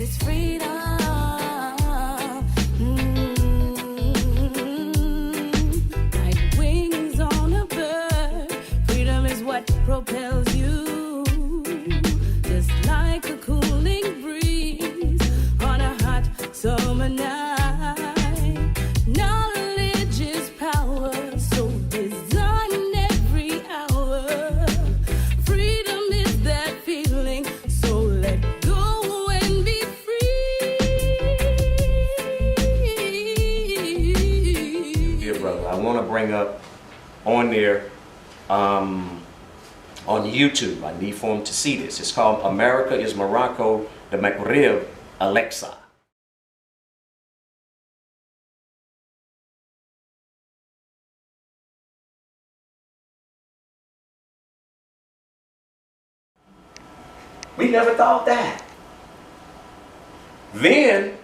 is freedom. Like wings on a bird, freedom is what propels you. Just like a cooling breeze on a hot summer night. Knowledge is power, so design every hour. Freedom is that feeling, so let go and be free. Dear brother, I want to bring up on there, on YouTube, I need for him to see this. It's called America is Morocco, the Maghreb, Alexa. We never thought that. Then,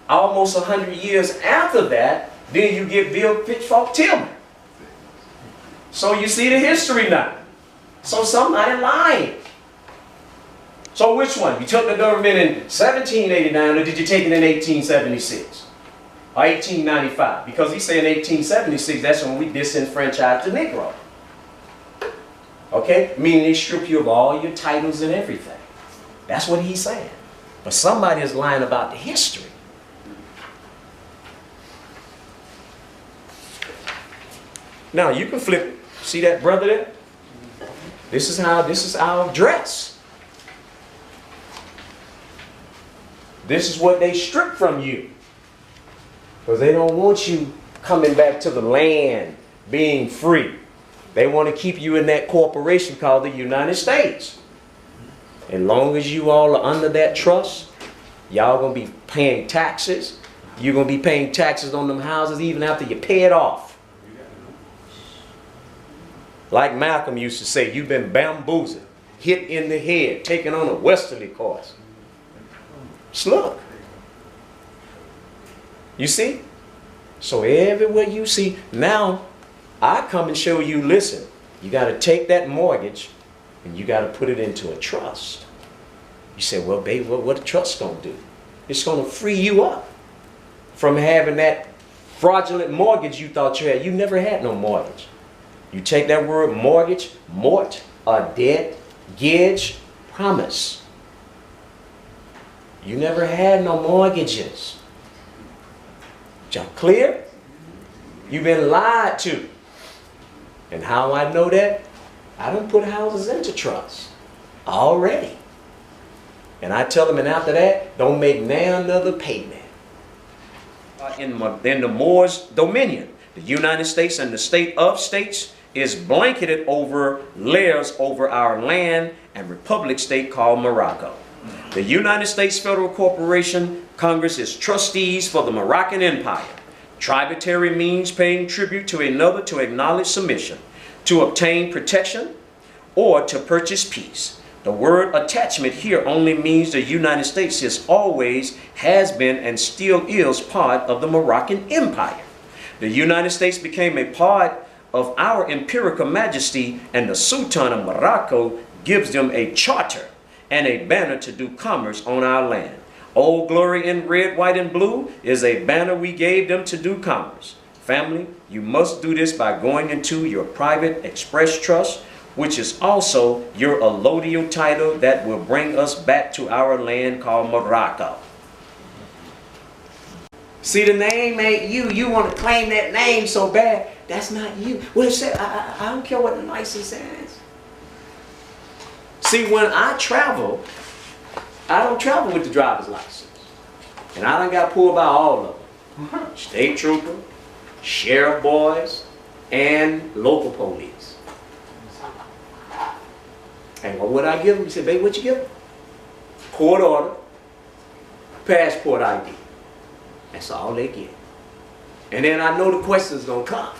almost 100 years after that, then you get Bill Pitchfork Tillman. So you see the history now. So somebody lying. So which one? You took the government in 1789 or did you take it in 1876? Or 1895? Because he said in 1876, that's when we disenfranchised the Negro. Okay? Meaning they strip you of all your titles and everything. That's what he's saying. But somebody is lying about the history. Now you can flip it. See that brother there? This is our dress. This is what they strip from you. Because they don't want you coming back to the land being free. They want to keep you in that corporation called the United States. As long as you all are under that trust, y'all going to be paying taxes. You're going to be paying taxes on them houses even after you pay it off. Like Malcolm used to say, you've been bamboozled, hit in the head, taken on a westerly course. Slug. You see? So everywhere you see, now I come and show you, listen, you got to take that mortgage and you got to put it into a trust. You say, well, baby, what a trust going to do? It's going to free you up from having that fraudulent mortgage you thought you had. You never had no mortgage. You take that word mortgage, mort, a debt, gage, promise. You never had no mortgages. Y'all clear? You've been lied to. And how I know that? I done put houses into trust already. And I tell them, and after that, don't make now another payment. In the Moorish dominion, the United States and the state of states is blanketed over layers over our land and republic state called Morocco. The United States Federal Corporation Congress is trustees for the Moroccan Empire. Tributary means paying tribute to another to acknowledge submission, to obtain protection, or to purchase peace. The word attachment here only means the United States is always, has been, and still is part of the Moroccan Empire. The United States became a part of our imperial majesty, and the Sultan of Morocco gives them a charter and a banner to do commerce on our land. Old Glory in red, white, and blue is a banner we gave them to do commerce. Family, you must do this by going into your private express trust, which is also your allodial title that will bring us back to our land called Morocco. See, the name ain't you. You want to claim that name so bad. That's not you. Well, it said, I don't care what the license says. See, when I travel, I don't travel with the driver's license. And I done got pulled by all of them. State trooper, sheriff boys, and local police. And what would I give them? He said, baby, what you give them? Court order, passport ID. That's all they get. And then I know the question's going to come.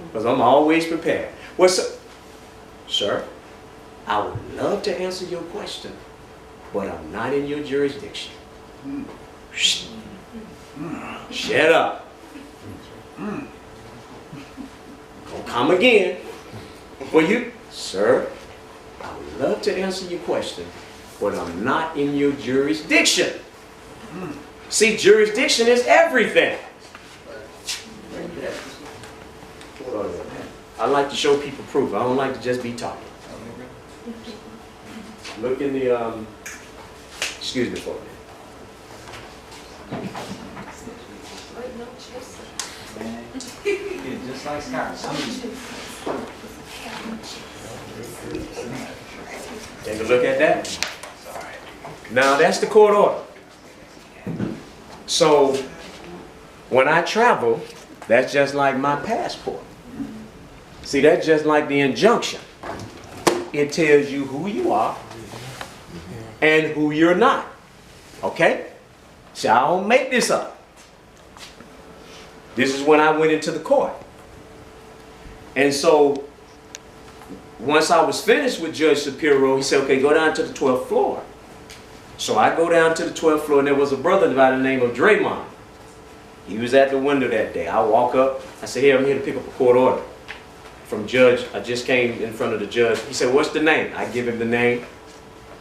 Because I'm always prepared. What's up? Sir, I would love to answer your question, but I'm not in your jurisdiction. Shh. Shut up. Gonna come again. Well, you, sir, I would love to answer your question, but I'm not in your jurisdiction. See, jurisdiction is everything. I like to show people proof. I don't like to just be talking. Look in the, excuse me for a minute. Yeah, just like Scott. Take a look at that. Now that's the court order. So when I travel, that's just like my passport. See, that's just like the injunction. It tells you who you are and who you're not. Okay? See, I don't make this up. This is when I went into the court. And so once I was finished with Judge Shapiro, he said, okay, go down to the 12th floor. So I go down to the 12th floor, and there was a brother by the name of Draymond. He was at the window that day. I walk up. I said, here, I'm here to pick up a court order from Judge. I just came in front of the judge. He said, what's the name? I give him the name.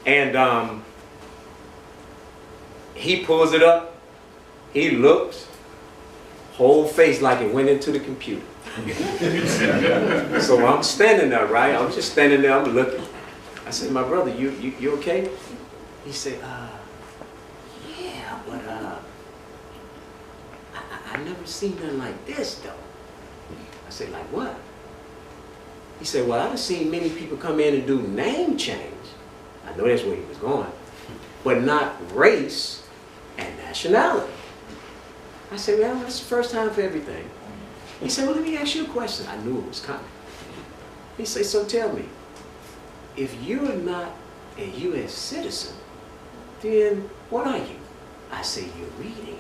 And he pulls it up. He looks. Whole face like it went into the computer. So I'm standing there, right? I'm just standing there. I'm looking. I said, my brother, you okay? He said, yeah, but I never seen nothing like this, though. I said, like what? He said, well, I've seen many people come in and do name change. I know that's where he was going. But not race and nationality. I said, well, that's the first time for everything. He said, well, let me ask you a question. I knew it was coming. He said, so tell me, if you're not a U.S. citizen, then what are you? I say, you're reading it.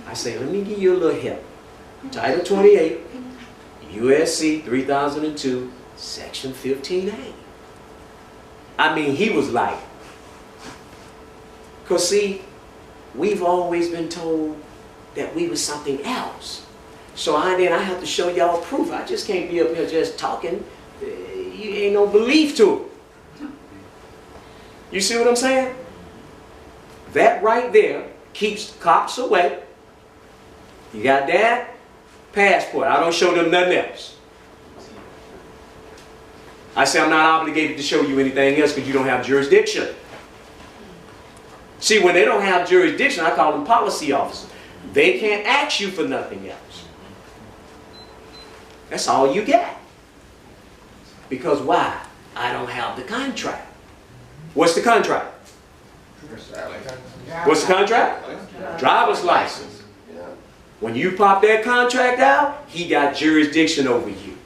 I say, let me give you a little help. Title 28, USC 3002, Section 15A. I mean, he was like, because see, we've always been told that we was something else. So I have to show y'all proof. I just can't be up here just talking. You ain't no belief to it. You see what I'm saying? That right there keeps cops away. You got that? Passport. I don't show them nothing else. I say I'm not obligated to show you anything else because you don't have jurisdiction. See, when they don't have jurisdiction, I call them policy officers. They can't ask you for nothing else. That's all you get. Because why? I don't have the contract. What's the contract? What's the contract? Driver's license. When you pop that contract out, he got jurisdiction over you.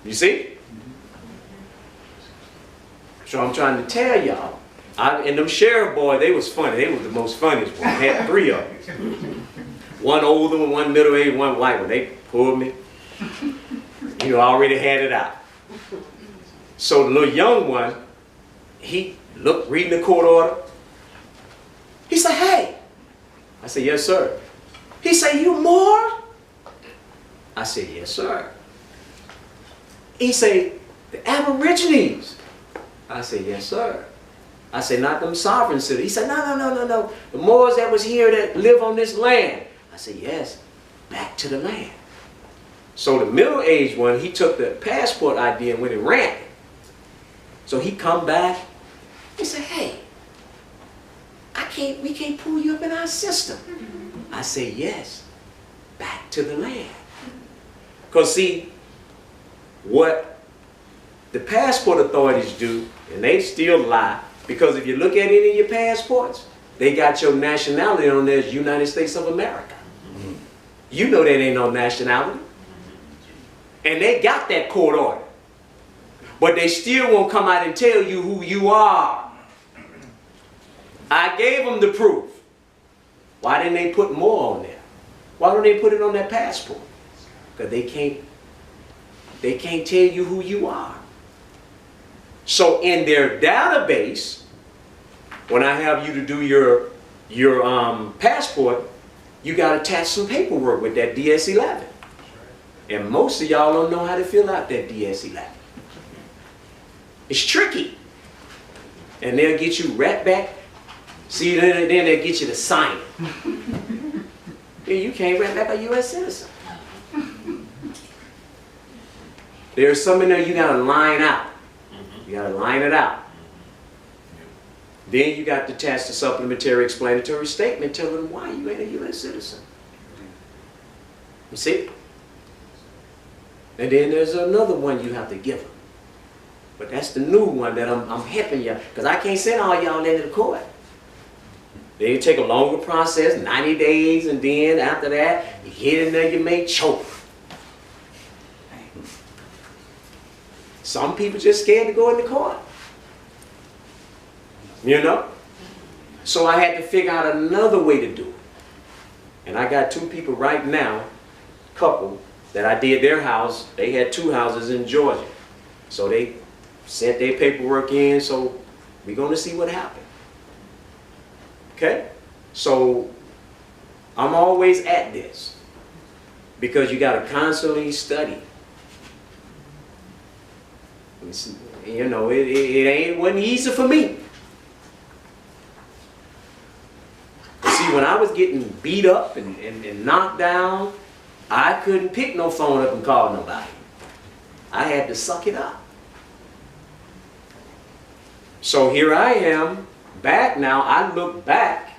You see? So I'm trying to tell y'all, and them sheriff boys, they was funny. They was the most funniest one. I had 3 of them. One older one, one middle-aged, one white one. They pulled me. You know, I already had it out. So the little young one, he looked, reading the court order. He said, hey. I said, yes, sir. He said, you Moor? I said, yes, sir. He said, the Aborigines. I said, yes, sir. I said, not them sovereign citizens. He said, no. The Moors that was here that live on this land. I said, yes, back to the land. So the middle-aged one, he took the passport ID and went and ran it. So he come back. He said, hey, we can't pull you up in our system. I say, yes, back to the land. Because see, what the passport authorities do, and they still lie, because if you look at any of your passports, they got your nationality on there as United States of America. You know that ain't no nationality. And they got that court order. But they still won't come out and tell you who you are. I gave them the proof. Why didn't they put more on there? Why don't they put it on their passport? Because they can't tell you who you are. So in their database, when I have you to do your passport, you got to attach some paperwork with that DS-11. And most of y'all don't know how to fill out that DS-11. It's tricky. And they'll get you right back. See, then they'll get you to sign it. Yeah, you can't right back a U.S. citizen. There's some in there you gotta line out. You gotta line it out. Then you got to attach the supplementary explanatory statement telling them why you ain't a U.S. citizen. You see? And then there's another one you have to give them. But that's the new one that I'm helping you, because I can't send all y'all into the court. They take a longer process, 90 days, and then after that, you get in there, you may choke. Some people just scared to go in the court. You know? So I had to figure out another way to do it. And I got 2 people right now, couple, that I did their house. They had 2 houses in Georgia. So they sent their paperwork in, so we're going to see what happened. Okay? So I'm always at this because you got to constantly study. You know, it wasn't easy for me. See, when I was getting beat up and knocked down, I couldn't pick no phone up and call nobody. I had to suck it up. So here I am, back now. I look back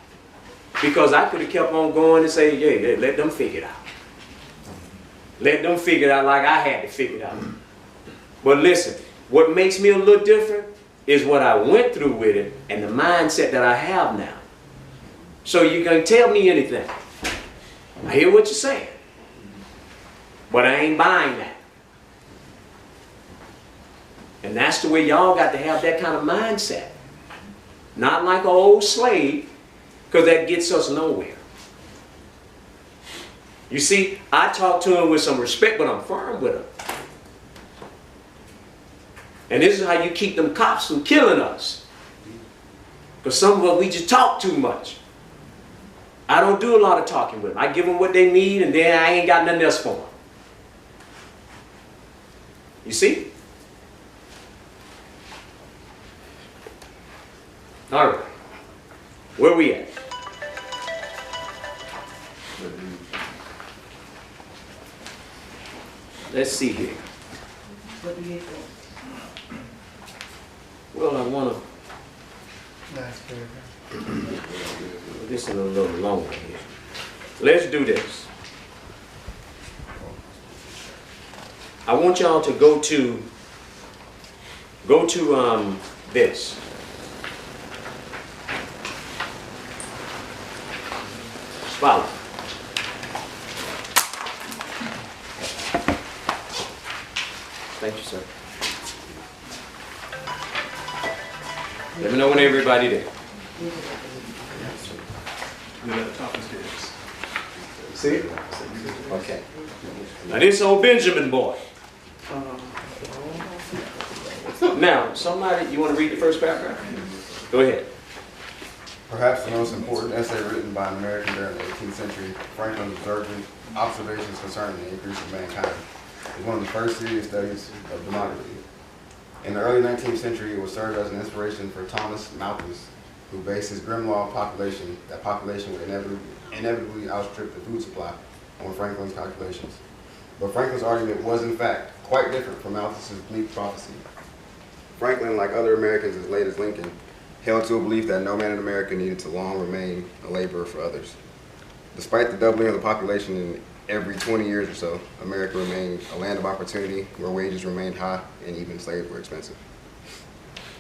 because I could have kept on going and say, yeah, let them figure it out. Let them figure it out like I had to figure it out. But listen, what makes me a little different is what I went through with it and the mindset that I have now. So you can tell me anything. I hear what you're saying. But I ain't buying that. And that's the way y'all got to have that kind of mindset. Not like an old slave, because that gets us nowhere. You see, I talk to him with some respect, but I'm firm with him. And this is how you keep them cops from killing us. Because some of us, we just talk too much. I don't do a lot of talking with them. I give them what they need, and then I ain't got nothing else for them. You see? All right. Where we at? Let's see here. Well, I want to... This is a little longer here. Let's do this. I want y'all to go to this. Follow. Thank you, sir. Let me know when everybody there. See? Okay. Now this old Benjamin boy. Now, somebody, you want to read the first paragraph? Go ahead. Perhaps the most important essay written by an American during the 18th century, Franklin's observations concerning the increase of mankind, is one of the first serious studies of demography. In the early 19th century, it was served as an inspiration for Thomas Malthus, who based his grim law of population, that population would inevitably outstrip the food supply, on Franklin's calculations. But Franklin's argument was, in fact, quite different from Malthus's bleak prophecy. Franklin, like other Americans as late as Lincoln, held to a belief that no man in America needed to long remain a laborer for others. Despite the doubling of the population in every 20 years or so, America remained a land of opportunity where wages remained high and even slaves were expensive.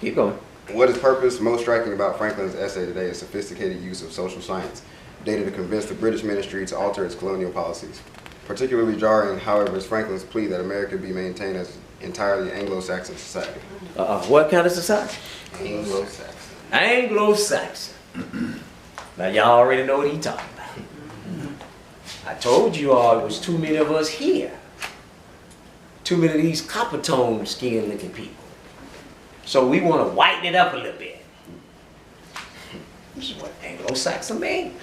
Keep going. What is purpose most striking about Franklin's essay today is sophisticated use of social science, data to convince the British ministry to alter its colonial policies. Particularly jarring, however, is Franklin's plea that America be maintained as entirely Anglo-Saxon society. What kind of society? Anglo-Saxon. Anglo-Saxon. Now y'all already know what he's talking about. I told you all it was too many of us here. Too many of these copper-toned skin looking people. So we want to whiten it up a little bit. This is what Anglo-Saxon means.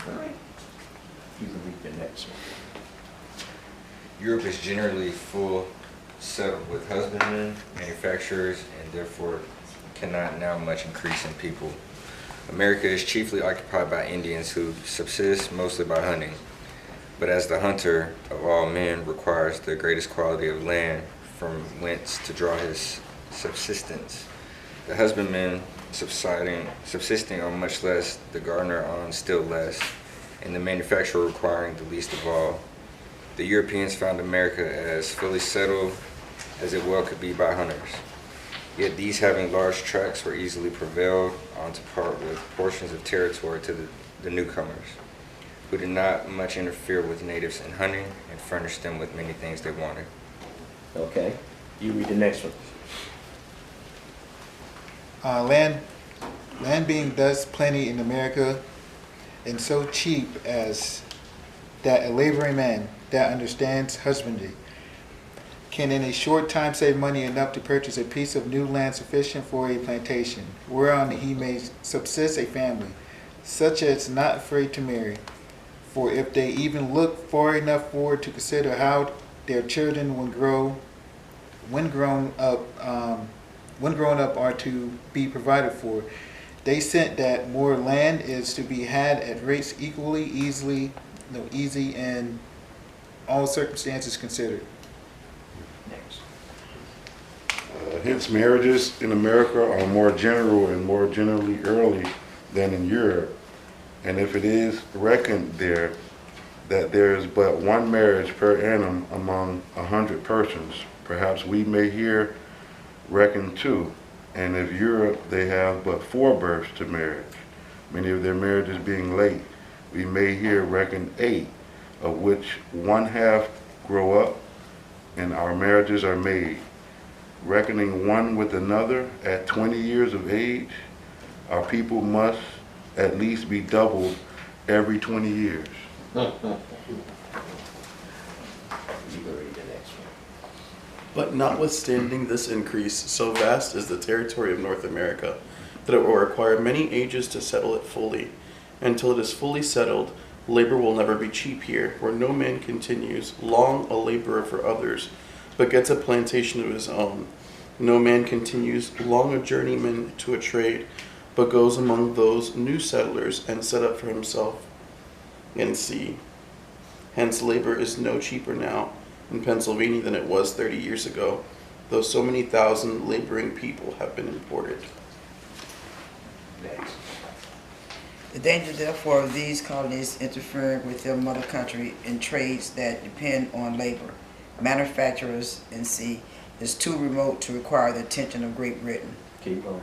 All right. You can read the next one. Europe is generally full settled with husbandmen, manufacturers, and therefore cannot now much increase in people. America is chiefly occupied by Indians who subsist mostly by hunting. But as the hunter of all men requires the greatest quality of land from whence to draw his subsistence, the husbandman subsisting on much less, the gardener on still less, and the manufacturer requiring the least of all, the Europeans found America as fully settled as it well could be by hunters. Yet these having large tracts were easily prevailed on to part with portions of territory to the newcomers, who did not much interfere with natives in hunting and furnished them with many things they wanted. Okay, you read the next one. Land being thus plenty in America and so cheap as that a laboring man that understands husbandry can in a short time save money enough to purchase a piece of new land sufficient for a plantation, whereon he may subsist a family, such as not afraid to marry. For if they even look far enough forward to consider how their children when grown up are to be provided for, they sent that more land is to be had at rates equally easy in all circumstances considered. Next. Hence, marriages in America are more general and more generally early than in Europe. And if it is reckoned there that there is but one marriage per annum among 100 persons, perhaps we may here reckon 2. And if Europe they have but 4 births to marriage, many of their marriages being late, we may here reckon 8, of which 1/2 grow up, and our marriages are made. Reckoning one with another at 20 years of age, our people must at least be doubled every 20 years. You can read the next one. But notwithstanding this increase, so vast is the territory of North America that it will require many ages to settle it fully. Until it is fully settled, labor will never be cheap here, where no man continues long a laborer for others, but gets a plantation of his own. No man continues long a journeyman to a trade, but goes among those new settlers and set up for himself and see. Hence labor is no cheaper now in Pennsylvania than it was 30 years ago, though so many thousand laboring people have been imported. Next. The danger, therefore, of these colonies interfering with their mother country in trades that depend on labor, manufacturers, and sea, is too remote to require the attention of Great Britain. Keep going.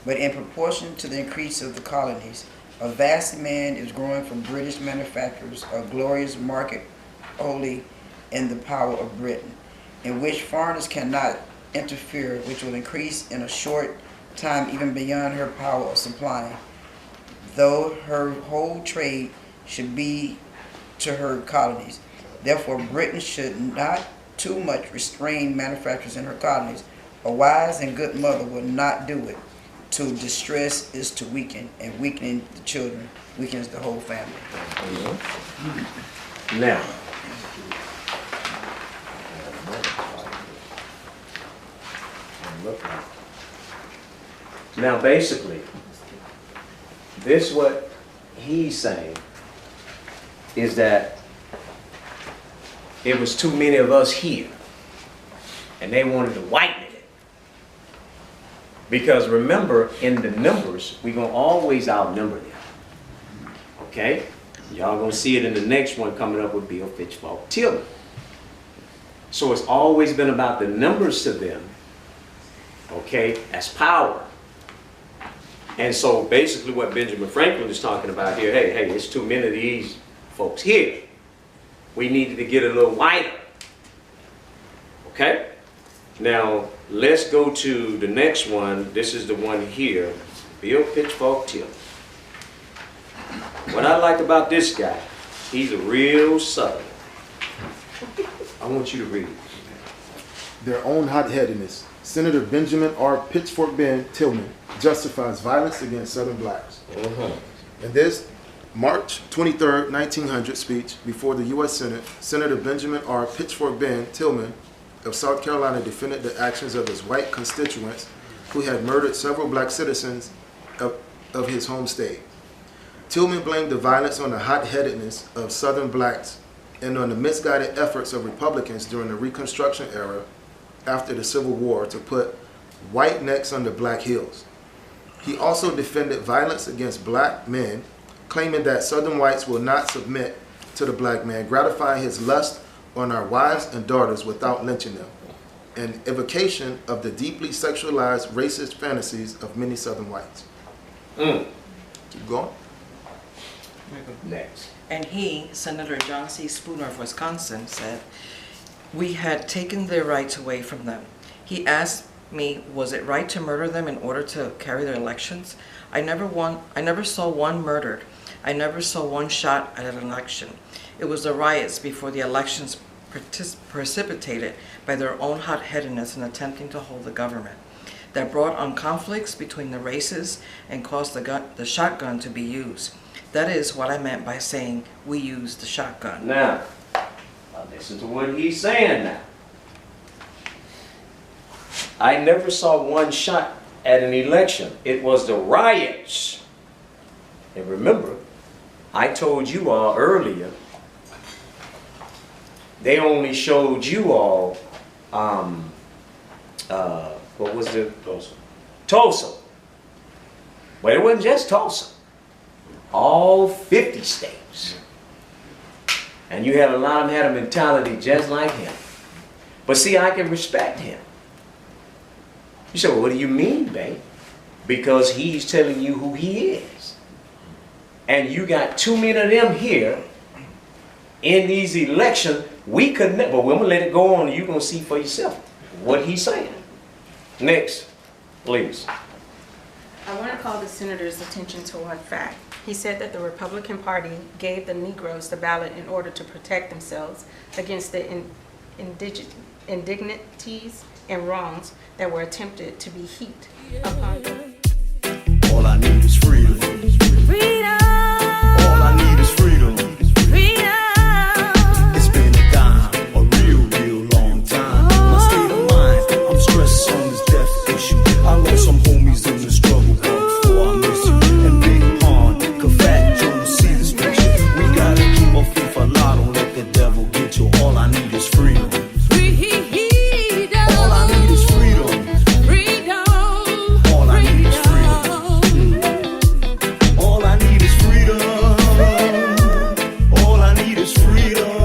But in proportion to the increase of the colonies, a vast demand is growing from British manufacturers, a glorious market wholly in the power of Britain, in which foreigners cannot interfere, which will increase in a short time even beyond her power of supplying, though her whole trade should be to her colonies. Therefore, Britain should not too much restrain manufacturers in her colonies. A wise and good mother will not do it. To distress is to weaken, and weakening the children weakens the whole family. Now, basically, this what he's saying is that it was too many of us here, and they wanted to whiten it. Because remember, in the numbers, we're going to always outnumber them. Okay? Y'all going to see it in the next one coming up with Bill Fitchfork Tillman. So it's always been about the numbers to them, okay, as power. And so basically what Benjamin Franklin is talking about here, hey, it's too many of these folks here. We needed to get a little wider. Okay? Now, let's go to the next one. This is the one here, Bill Pitchfork Tillman. What I like about this guy, he's a real Southerner. I want you to read it. Their own hot-headedness. Senator Benjamin R. Pitchfork Ben Tillman justifies violence against Southern blacks. And this March 23, 1900 speech before the U.S. Senate, Senator Benjamin R. Pitchfork Ben Tillman of South Carolina defended the actions of his white constituents who had murdered several black citizens of his home state. Tillman blamed the violence on the hot-headedness of Southern blacks and on the misguided efforts of Republicans during the Reconstruction era after the Civil War to put white necks under black heels. He also defended violence against black men, claiming that Southern whites will not submit to the black man, gratifying his lust on our wives and daughters without lynching them, an evocation of the deeply sexualized racist fantasies of many Southern whites. Keep going. Next. And he, Senator John C. Spooner of Wisconsin, said, "We had taken their rights away from them. He asked me, was it right to murder them in order to carry their elections? I never saw one murdered. I never saw one shot at an election. It was the riots before the elections precipitated by their own hot-headedness in attempting to hold the government that brought on conflicts between the races and caused the shotgun to be used. That is what I meant by saying we used the shotgun." Now, listen to what he's saying now. I never saw one shot at an election. It was the riots. And remember, I told you all earlier, they only showed you all, what was it? Tulsa. But it wasn't just Tulsa. All 50 states. And you had a lot of them had a mentality just like him. But see, I can respect him. You say, well, what do you mean, babe? Because he's telling you who he is. And you got too many of them here in these elections. We could never, but we're going to let it go on and you're going to see for yourself what he's saying. Next, please. I want to call the senator's attention to one fact. He said that the Republican Party gave the Negroes the ballot in order to protect themselves against the indignities and wrongs that were attempted to be heaped upon them. All I need is freedom. Freedom. All I need is freedom. Freedom. It's been a dime, a real long time. My state of mind, I'm stressed on this death issue. I lost some homies in the struggle, but before I miss you. And Big Pond, Fat Joe, see this picture. We gotta keep our faith alive, don't let the devil get you. All I need is freedom. All I need is freedom. All I need is freedom. All I need is freedom. All I need is freedom.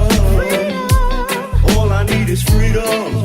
All I need is freedom.